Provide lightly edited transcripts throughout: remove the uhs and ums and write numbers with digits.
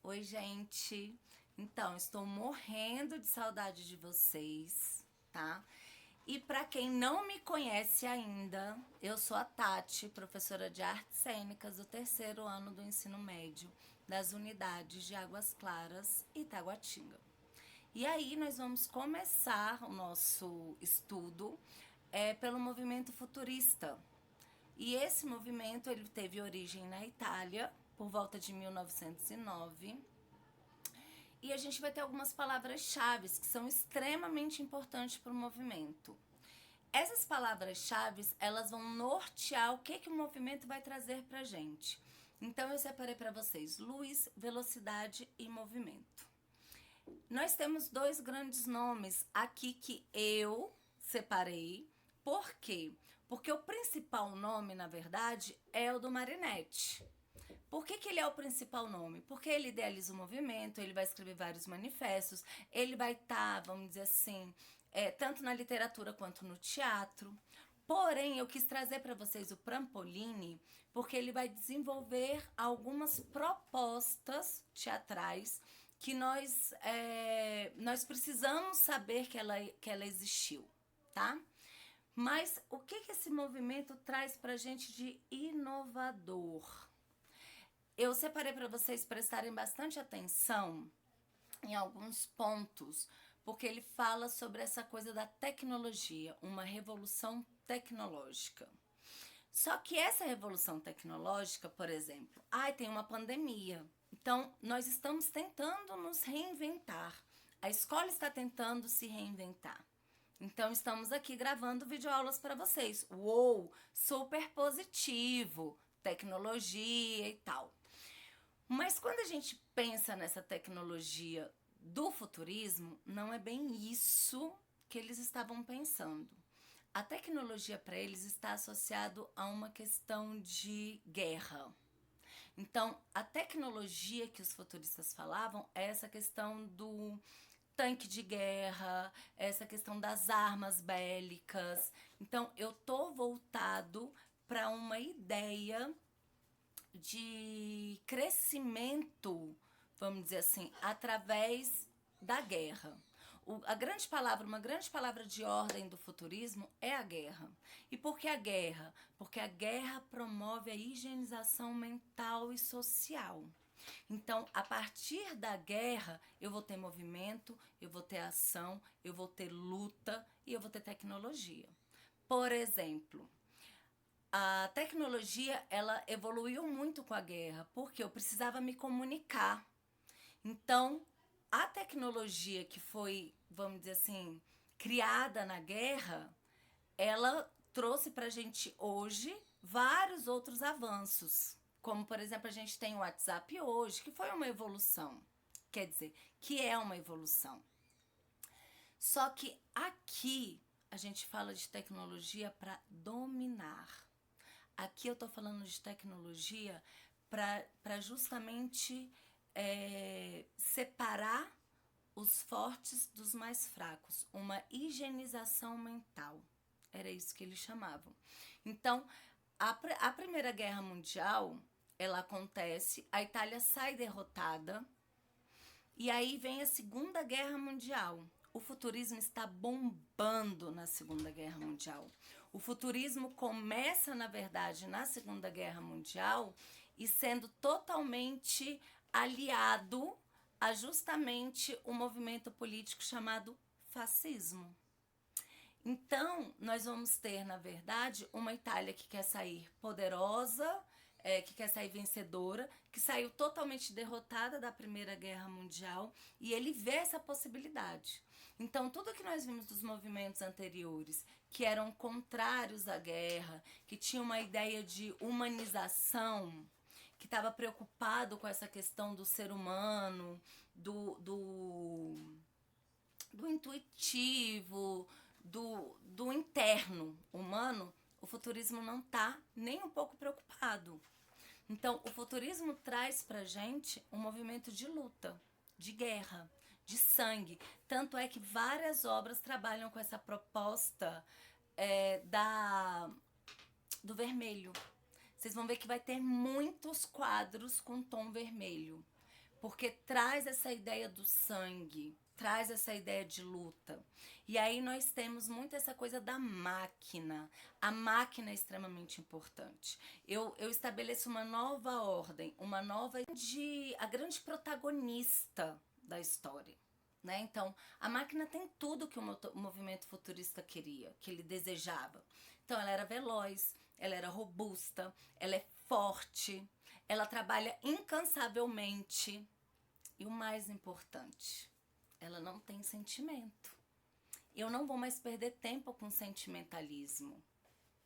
Oi, gente. Então, estou morrendo de saudade de vocês, tá? E para quem não me conhece ainda, eu sou a Tati, professora de artes cênicas do terceiro ano do ensino médio das unidades de Águas Claras e Taguatinga. E aí nós vamos começar o nosso estudo pelo movimento futurista. E esse movimento ele teve origem na Itália por volta de 1909. E a gente vai ter algumas palavras-chave que são extremamente importantes para o movimento. Essas palavras-chave, elas vão nortear o que o movimento vai trazer para a gente. Então, eu separei para vocês luz, velocidade e movimento. Nós temos dois grandes nomes aqui que eu separei. Por quê? Porque o principal nome, na verdade, é o do Marinetti. Por que ele é o principal nome? Porque ele idealiza o movimento, ele vai escrever vários manifestos, ele vai estar, vamos dizer assim, tanto na literatura quanto no teatro. Porém, eu quis trazer para vocês o Prampolini, porque ele vai desenvolver algumas propostas teatrais que nós precisamos saber que ela existiu, tá? Mas o que esse movimento traz pra gente de inovador? Eu separei para vocês prestarem bastante atenção em alguns pontos, porque ele fala sobre essa coisa da tecnologia, uma revolução tecnológica. Só que essa revolução tecnológica, por exemplo, tem uma pandemia. Então, nós estamos tentando nos reinventar. A escola está tentando se reinventar. Então, estamos aqui gravando videoaulas para vocês. Uou, super positivo, tecnologia e tal. Mas quando a gente pensa nessa tecnologia do futurismo, não é bem isso que eles estavam pensando. A tecnologia para eles está associado a uma questão de guerra. Então, a tecnologia que os futuristas falavam é essa questão do tanque de guerra, essa questão das armas bélicas. Então, eu tô voltado para uma ideia de crescimento, vamos dizer assim, através da guerra. Uma grande palavra de ordem do futurismo é a guerra. E por que a guerra? Porque a guerra promove a higienização mental e social. Então, a partir da guerra, eu vou ter movimento, eu vou ter ação, eu vou ter luta e eu vou ter tecnologia. Por exemplo, a tecnologia, ela evoluiu muito com a guerra, porque eu precisava me comunicar. Então, a tecnologia que foi, vamos dizer assim, criada na guerra, ela trouxe pra gente hoje vários outros avanços. Como, por exemplo, a gente tem o WhatsApp hoje, que foi uma evolução. Quer dizer, que é uma evolução. Só que aqui a gente fala de tecnologia para dominar. Aqui eu tô falando de tecnologia para justamente separar os fortes dos mais fracos. Uma higienização mental. Era isso que eles chamavam. Então, a Primeira Guerra Mundial, ela acontece, a Itália sai derrotada, e aí vem a Segunda Guerra Mundial. O futurismo está bombando na Segunda Guerra Mundial. O futurismo começa, na verdade, na Segunda Guerra Mundial e sendo totalmente aliado a justamente o movimento político chamado fascismo. Então, nós vamos ter, na verdade, uma Itália que quer sair poderosa, que quer sair vencedora, que saiu totalmente derrotada da Primeira Guerra Mundial, e ele vê essa possibilidade. Então, tudo que nós vimos dos movimentos anteriores, que eram contrários à guerra, que tinham uma ideia de humanização, que estava preocupado com essa questão do ser humano, do intuitivo, do interno humano, o futurismo não está nem um pouco preocupado. Então, o futurismo traz pra gente um movimento de luta, de guerra, de sangue. Tanto é que várias obras trabalham com essa proposta do vermelho. Vocês vão ver que vai ter muitos quadros com tom vermelho. porque traz essa ideia do sangue, traz essa ideia de luta. E aí nós temos muito essa coisa da máquina. A máquina é extremamente importante. Eu estabeleço uma nova ordem, uma nova a grande protagonista da história. Né? Então, a máquina tem tudo que o movimento futurista queria, que ele desejava. Então, ela era veloz, ela era robusta, ela é forte, ela trabalha incansavelmente. E o mais importante, ela não tem sentimento. Eu não vou mais perder tempo com sentimentalismo,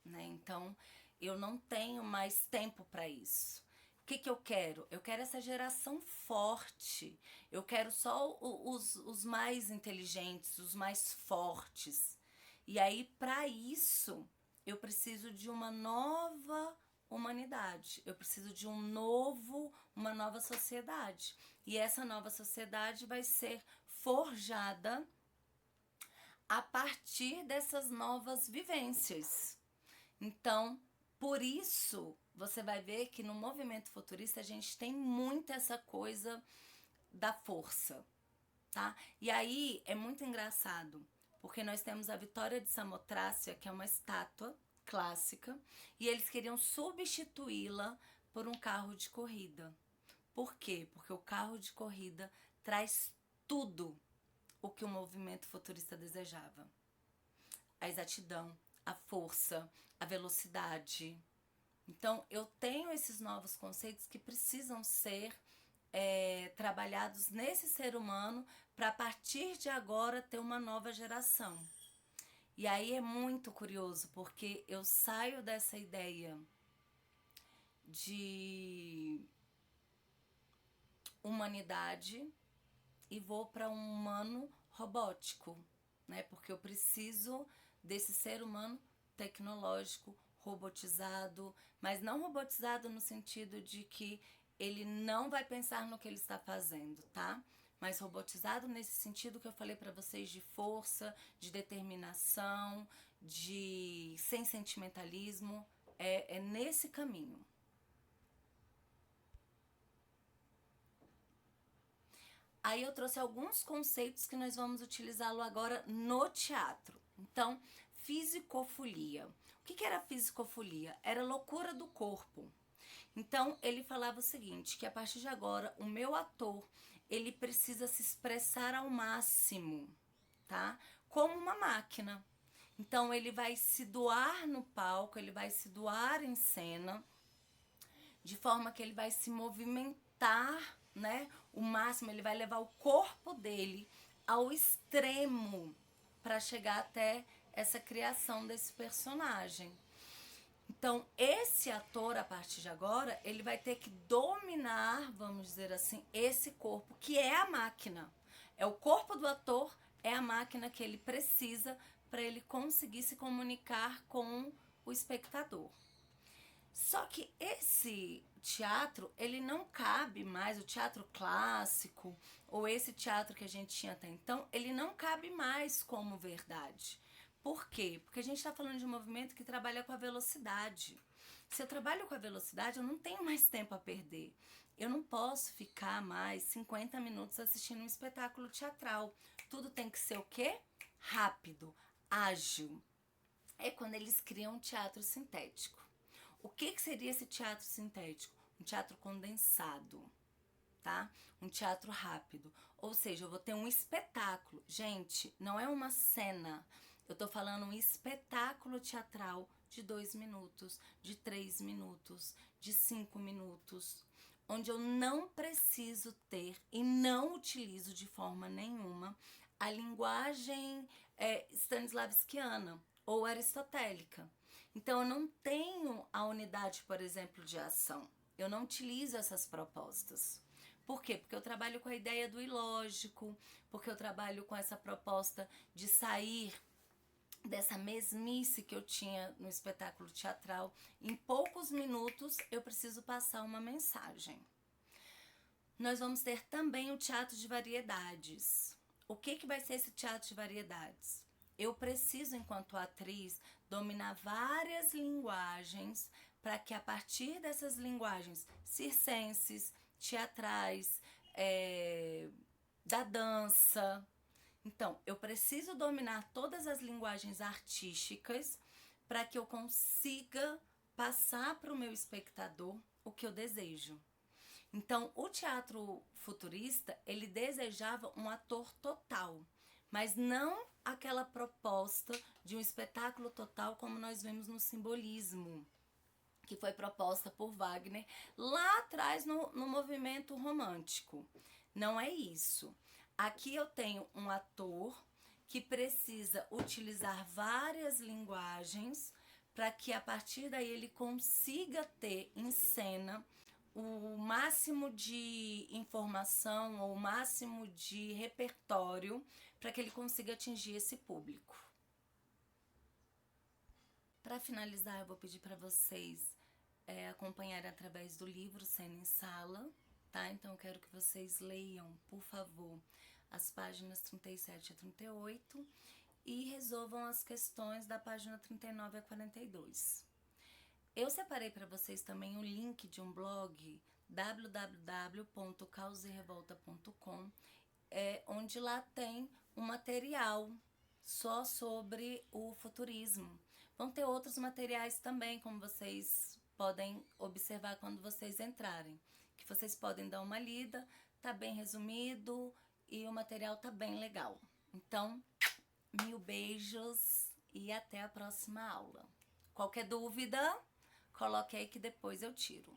né? Então, eu não tenho mais tempo para isso. O que eu quero? Eu quero essa geração forte. Eu quero só os mais inteligentes, os mais fortes. E aí, para isso, eu preciso de uma nova humanidade. Eu preciso de uma nova sociedade. E essa nova sociedade vai ser forjada a partir dessas novas vivências. Então, por isso, você vai ver que no movimento futurista a gente tem muito essa coisa da força, tá? E aí é muito engraçado, porque nós temos a Vitória de Samotrácia, que é uma estátua clássica, e eles queriam substituí-la por um carro de corrida. Por quê? Porque o carro de corrida traz tudo o que o movimento futurista desejava. A exatidão, a força, a velocidade. Então, eu tenho esses novos conceitos que precisam ser trabalhados nesse ser humano para, a partir de agora, ter uma nova geração. E aí é muito curioso, porque eu saio dessa ideia de humanidade e vou para um humano robótico, né? Porque eu preciso desse ser humano tecnológico, robotizado, mas não robotizado no sentido de que ele não vai pensar no que ele está fazendo, tá? Mas robotizado nesse sentido que eu falei para vocês, de força, de determinação, de sem sentimentalismo, é nesse caminho. Aí eu trouxe alguns conceitos que nós vamos utilizá-lo agora no teatro. Então, fisicofolia. O que era fisicofolia? Era loucura do corpo. Então, ele falava o seguinte, que a partir de agora, o meu ator, ele precisa se expressar ao máximo, tá? Como uma máquina. Então, ele vai se doar no palco, ele vai se doar em cena, de forma que ele vai se movimentar, né? O máximo, ele vai levar o corpo dele ao extremo para chegar até essa criação desse personagem. Então, esse ator, a partir de agora, ele vai ter que dominar, vamos dizer assim, esse corpo, que é a máquina. É o corpo do ator, é a máquina que ele precisa para ele conseguir se comunicar com o espectador. Só que esse teatro, ele não cabe mais, o teatro clássico, ou esse teatro que a gente tinha até então, ele não cabe mais como verdade. Por quê? Porque a gente está falando de um movimento que trabalha com a velocidade. Se eu trabalho com a velocidade, eu não tenho mais tempo a perder. Eu não posso ficar mais 50 minutos assistindo um espetáculo teatral. Tudo tem que ser o quê? Rápido, ágil. É quando eles criam um teatro sintético. O que seria esse teatro sintético? Um teatro condensado, tá? Um teatro rápido. Ou seja, eu vou ter um espetáculo. Gente, não é uma cena. Eu tô falando um espetáculo teatral de 2 minutos, de 3 minutos, de 5 minutos, onde eu não preciso ter e não utilizo de forma nenhuma a linguagem stanislavskiana ou aristotélica. Então, eu não tenho a unidade, por exemplo, de ação. Eu não utilizo essas propostas. Por quê? Porque eu trabalho com a ideia do ilógico, porque eu trabalho com essa proposta de sair dessa mesmice que eu tinha no espetáculo teatral. Em poucos minutos, eu preciso passar uma mensagem. Nós vamos ter também o teatro de variedades. O que vai ser esse teatro de variedades? Eu preciso, enquanto atriz, dominar várias linguagens para que, a partir dessas linguagens circenses, teatrais, da dança. Então, eu preciso dominar todas as linguagens artísticas para que eu consiga passar para o meu espectador o que eu desejo. Então, o teatro futurista, ele desejava um ator total, mas não aquela proposta de um espetáculo total como nós vemos no simbolismo, que foi proposta por Wagner lá atrás no movimento romântico. Não é isso. Aqui eu tenho um ator que precisa utilizar várias linguagens para que a partir daí ele consiga ter em cena o máximo de informação ou o máximo de repertório para que ele consiga atingir esse público. Para finalizar, eu vou pedir para vocês acompanharem através do livro Cena em Sala, tá? Então eu quero que vocês leiam, por favor, as páginas 37 a 38 e resolvam as questões da página 39 a 42. Eu separei para vocês também o link de um blog www.causaerevolta.com, onde lá tem um material só sobre o futurismo. Vão ter outros materiais também, como vocês podem observar quando vocês entrarem, que vocês podem dar uma lida, tá bem resumido e o material tá bem legal. Então, mil beijos e até a próxima aula. Qualquer dúvida, coloque aí que depois eu tiro.